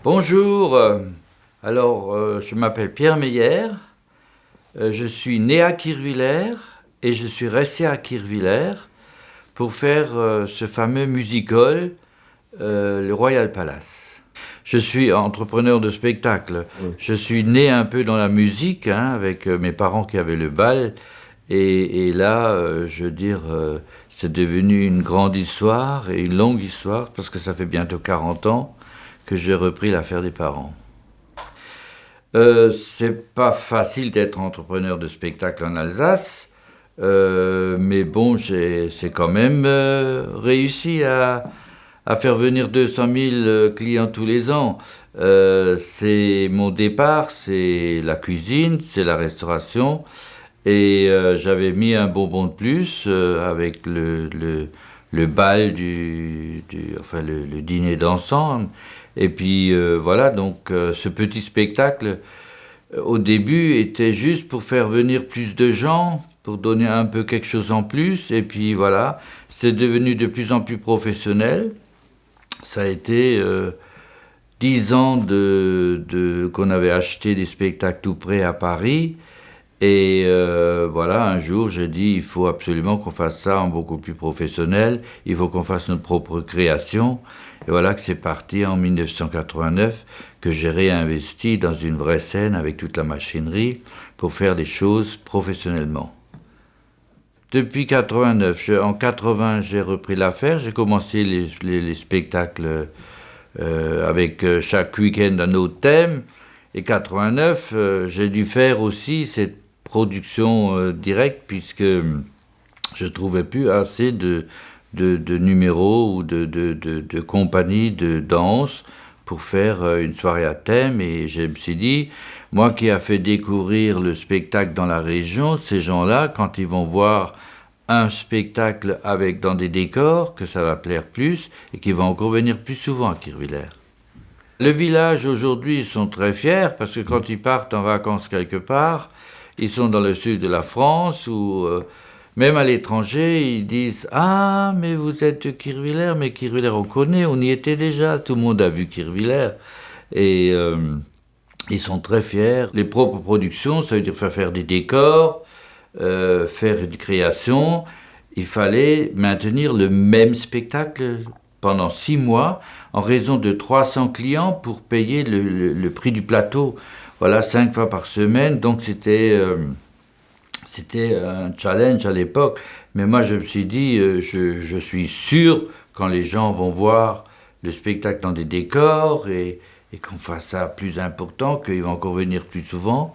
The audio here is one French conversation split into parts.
Bonjour, je m'appelle Pierre Meyer, je suis né à Kirchwiller et je suis resté à Kirchwiller pour faire ce fameux musical, le Royal Palace. Je suis entrepreneur de spectacle, je suis né un peu dans la musique, avec mes parents qui avaient le bal, et là, c'est devenu une grande histoire et une longue histoire, parce que ça fait bientôt 40 ans que j'ai repris l'affaire des parents. C'est pas facile d'être entrepreneur de spectacle en Alsace, mais bon, c'est quand même réussi à faire venir 200 000 clients tous les ans. C'est mon départ, c'est la cuisine, c'est la restauration, et j'avais mis un bonbon de plus avec le bal le dîner d'ensemble. Et puis voilà, donc ce petit spectacle, au début, était juste pour faire venir plus de gens, pour donner un peu quelque chose en plus. Et puis voilà, c'est devenu de plus en plus professionnel. Ça a été 10 ans qu'on avait acheté des spectacles tout près à Paris. Et voilà, un jour, j'ai dit, il faut absolument qu'on fasse ça en beaucoup plus professionnel. Il faut qu'on fasse notre propre création. Et voilà que c'est parti en 1989, que j'ai réinvesti dans une vraie scène avec toute la machinerie pour faire des choses professionnellement. Depuis 89, en 80, j'ai repris l'affaire. J'ai commencé les spectacles avec chaque week-end un autre thème. Et 89, j'ai dû faire aussi cette production directe, puisque je trouvais plus assez de numéros ou de compagnies de danse pour faire une soirée à thème. Et je me suis dit, moi qui a fait découvrir le spectacle dans la région, ces gens-là, quand ils vont voir un spectacle dans des décors, que ça va plaire plus et qu'ils vont encore venir plus souvent à Kirchwiller. Le village, aujourd'hui, ils sont très fiers parce que quand ils partent en vacances quelque part, ils sont dans le sud de la France ou même à l'étranger, ils disent « Ah, mais vous êtes de Kirchwiller, mais Kirchwiller, on connaît, on y était déjà, tout le monde a vu Kirchwiller. » Et ils sont très fiers. Les propres productions, ça veut dire faire des décors, faire une création. Il fallait maintenir le même spectacle pendant 6 mois, en raison de 300 clients pour payer le prix du plateau. Voilà, 5 fois par semaine. Donc c'était un challenge à l'époque. Mais moi, je me suis dit, je suis sûr, quand les gens vont voir le spectacle dans des décors et qu'on fasse ça plus important, qu'ils vont encore venir plus souvent.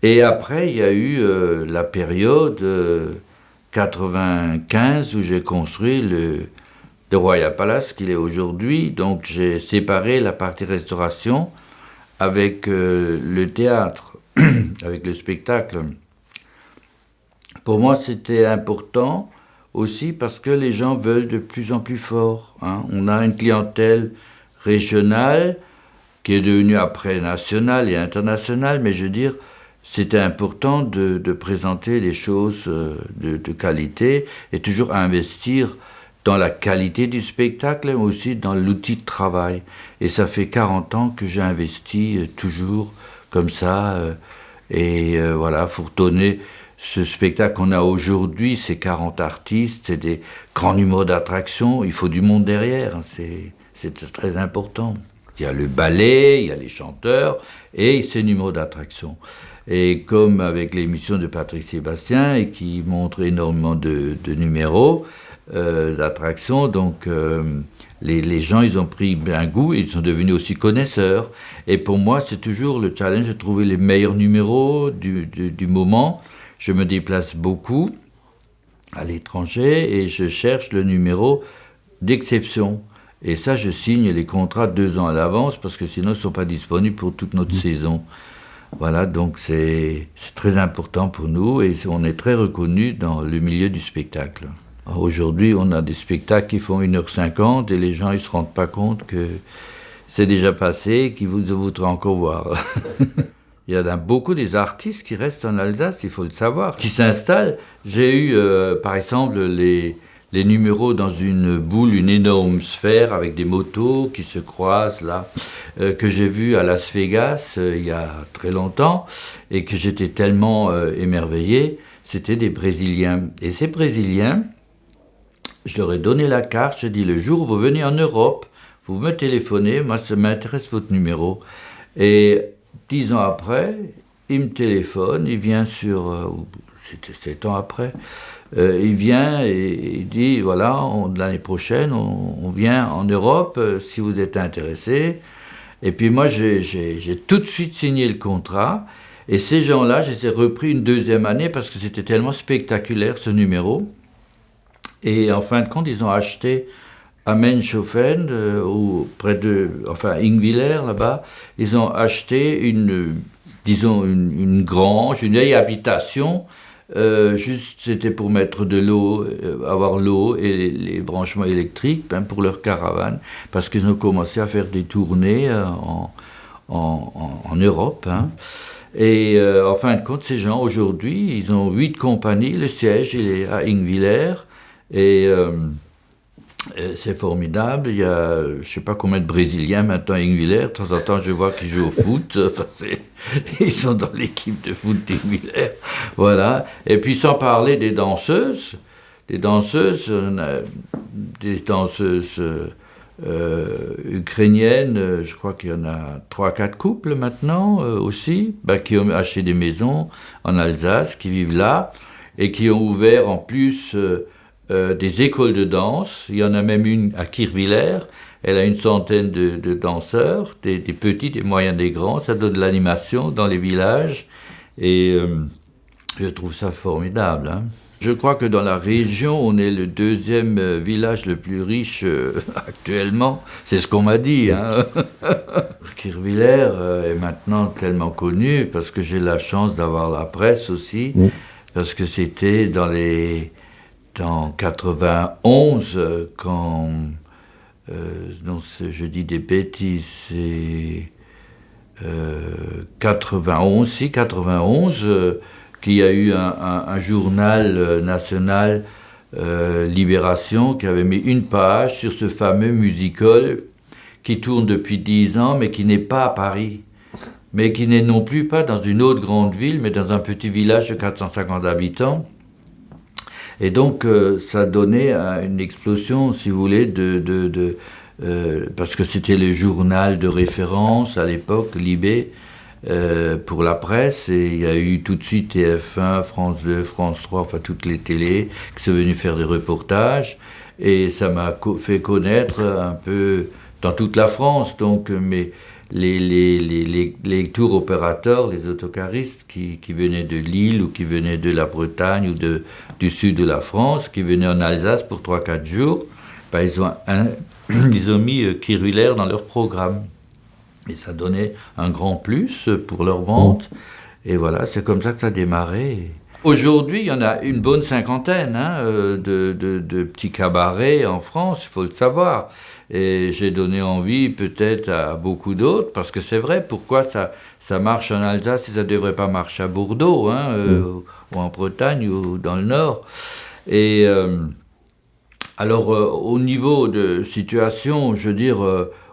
Et après, il y a eu la période 95 où j'ai construit le Royal Palace qu'il est aujourd'hui. Donc j'ai séparé la partie restauration avec le théâtre, avec le spectacle. Pour moi, c'était important aussi parce que les gens veulent de plus en plus fort. On a une clientèle régionale qui est devenue après nationale et internationale, mais je veux dire, c'était important de présenter les choses de qualité et toujours investir dans la qualité du spectacle, mais aussi dans l'outil de travail. Et ça fait 40 ans que j'ai investi toujours comme ça. Voilà, pour donner ce spectacle qu'on a aujourd'hui, c'est 40 artistes, c'est des grands numéros d'attraction, il faut du monde derrière, c'est très important. Il y a le ballet, il y a les chanteurs et ces numéros d'attraction. Et comme avec l'émission de Patrick Sébastien, et qui montre énormément de numéros, d'attraction, donc les gens, ils ont pris un goût, ils sont devenus aussi connaisseurs. Et pour moi, c'est toujours le challenge de trouver les meilleurs numéros du moment. Je me déplace beaucoup à l'étranger et je cherche le numéro d'exception. Et ça, je signe les contrats 2 ans à l'avance parce que sinon, ils ne sont pas disponibles pour toute notre saison. Voilà, donc c'est très important pour nous et on est très reconnus dans le milieu du spectacle. Aujourd'hui, on a des spectacles qui font 1h50 et les gens ne se rendent pas compte que c'est déjà passé et qu'ils voudraient encore voir. Il y en a beaucoup des artistes qui restent en Alsace, il faut le savoir, qui s'installent. J'ai eu, par exemple, les les numéros dans une boule, une énorme sphère avec des motos qui se croisent là, que j'ai vu à Las Vegas il y a très longtemps et que j'étais tellement émerveillé. C'était des Brésiliens. Et ces Brésiliens, je leur ai donné la carte, j'ai dit le jour où vous venez en Europe, vous me téléphonez, moi ça m'intéresse votre numéro. Et 10 ans après, il me téléphone, il vient c'était 7 ans après, il vient et il dit, voilà, l'année prochaine, on vient en Europe, si vous êtes intéressé. Et puis moi, j'ai tout de suite signé le contrat. Et ces gens-là, je les ai repris une deuxième année parce que c'était tellement spectaculaire, ce numéro. Et en fin de compte, ils ont acheté à Menshofen, Ingwiller, là-bas, ils ont acheté une grange, une vieille habitation. Juste, c'était pour mettre de l'eau, avoir l'eau et les branchements électriques pour leur caravane, parce qu'ils ont commencé à faire des tournées en Europe. Hein. Et en fin de compte, ces gens, aujourd'hui, ils ont 8 compagnies, le siège il est à Ingwiller, et c'est formidable. Il y a, je ne sais pas combien de Brésiliens maintenant à Ingwiller. De temps en temps, je vois qu'ils jouent au foot. Ils sont dans l'équipe de foot d'Ingwiller. Voilà. Et puis, sans parler des danseuses. Des danseuses ukrainiennes, je crois qu'il y en a 3-4 couples maintenant aussi, qui ont acheté des maisons en Alsace, qui vivent là, et qui ont ouvert en plus... des écoles de danse. Il y en a même une à Kirchwiller. Elle a une centaine de danseurs, des petits, des moyens, des grands. Ça donne de l'animation dans les villages. Et je trouve ça formidable. Hein. Je crois que dans la région, on est le deuxième village le plus riche actuellement. C'est ce qu'on m'a dit. Hein. Kirchwiller est maintenant tellement connu parce que j'ai la chance d'avoir la presse aussi. Parce que c'était dans 91, quand, non, je dis des bêtises, c'est 91, qu'il y a eu un journal national, Libération, qui avait mis une page sur ce fameux musical qui tourne depuis 10 ans, mais qui n'est pas à Paris, mais qui n'est non plus pas dans une autre grande ville, mais dans un petit village de 450 habitants. Et donc, ça donnait une explosion, si vous voulez, parce que c'était le journal de référence à l'époque, Libé, pour la presse. Et il y a eu tout de suite TF1, France 2, France 3, enfin toutes les télés qui sont venues faire des reportages. Et ça m'a fait connaître un peu dans toute la France. Donc, mais les tours opérateurs, les autocaristes qui venaient de Lille ou qui venaient de la Bretagne ou du sud de la France, qui venaient en Alsace pour 3-4 jours, ils ont mis Kirchwiller dans leur programme. Et ça donnait un grand plus pour leur vente. Et voilà, c'est comme ça que ça a démarré. Aujourd'hui, il y en a une bonne cinquantaine de petits cabarets en France, il faut le savoir. Et j'ai donné envie peut-être à beaucoup d'autres, parce que c'est vrai, pourquoi ça marche en Alsace et ça ne devrait pas marcher à Bordeaux, ou en Bretagne, ou dans le Nord. Et alors, au niveau de situation, je veux dire,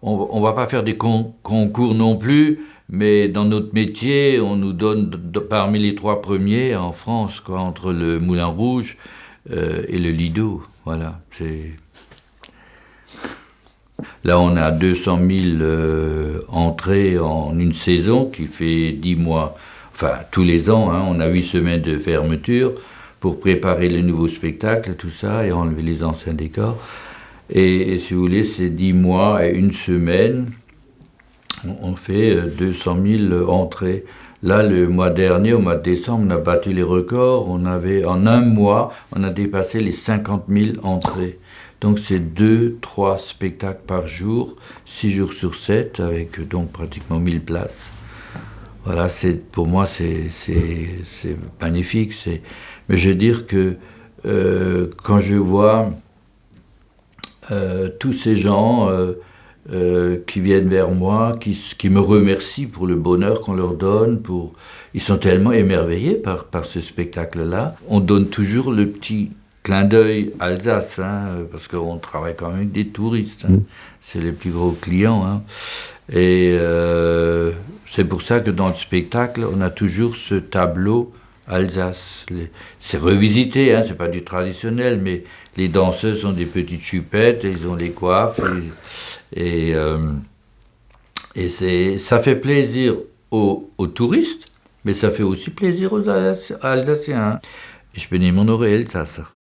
on ne va pas faire des concours non plus, mais dans notre métier, on nous donne parmi les 3 premiers en France, quoi, entre le Moulin Rouge et le Lido. Voilà, c'est... Là, on a 200 000 entrées en une saison qui fait 10 mois. Enfin, tous les ans, on a 8 semaines de fermeture pour préparer le nouveau spectacle, tout ça, et enlever les anciens décors. Et si vous voulez, c'est 10 mois et une semaine. On fait 200 000 entrées. Là, le mois dernier, au mois de décembre, on a battu les records. En un mois, on a dépassé les 50 000 entrées. Donc c'est 2-3 spectacles par jour, 6 jours sur 7, avec donc pratiquement 1000 places. Voilà, pour moi c'est magnifique. Mais je veux dire que quand je vois tous ces gens qui viennent vers moi, qui me remercient pour le bonheur qu'on leur donne, ils sont tellement émerveillés par ce spectacle-là. On donne toujours le petit clin d'œil Alsace, hein, parce qu'on travaille quand même avec des touristes. Hein. C'est les plus gros clients. Hein. Et c'est pour ça que dans le spectacle, on a toujours ce tableau Alsace. C'est revisité, hein, c'est pas du traditionnel, mais les danseuses ont des petites chupettes, ils ont les coiffes, ça fait plaisir aux touristes, mais ça fait aussi plaisir aux Alsaciens. Hein. Ich bin immer noch Elsasser.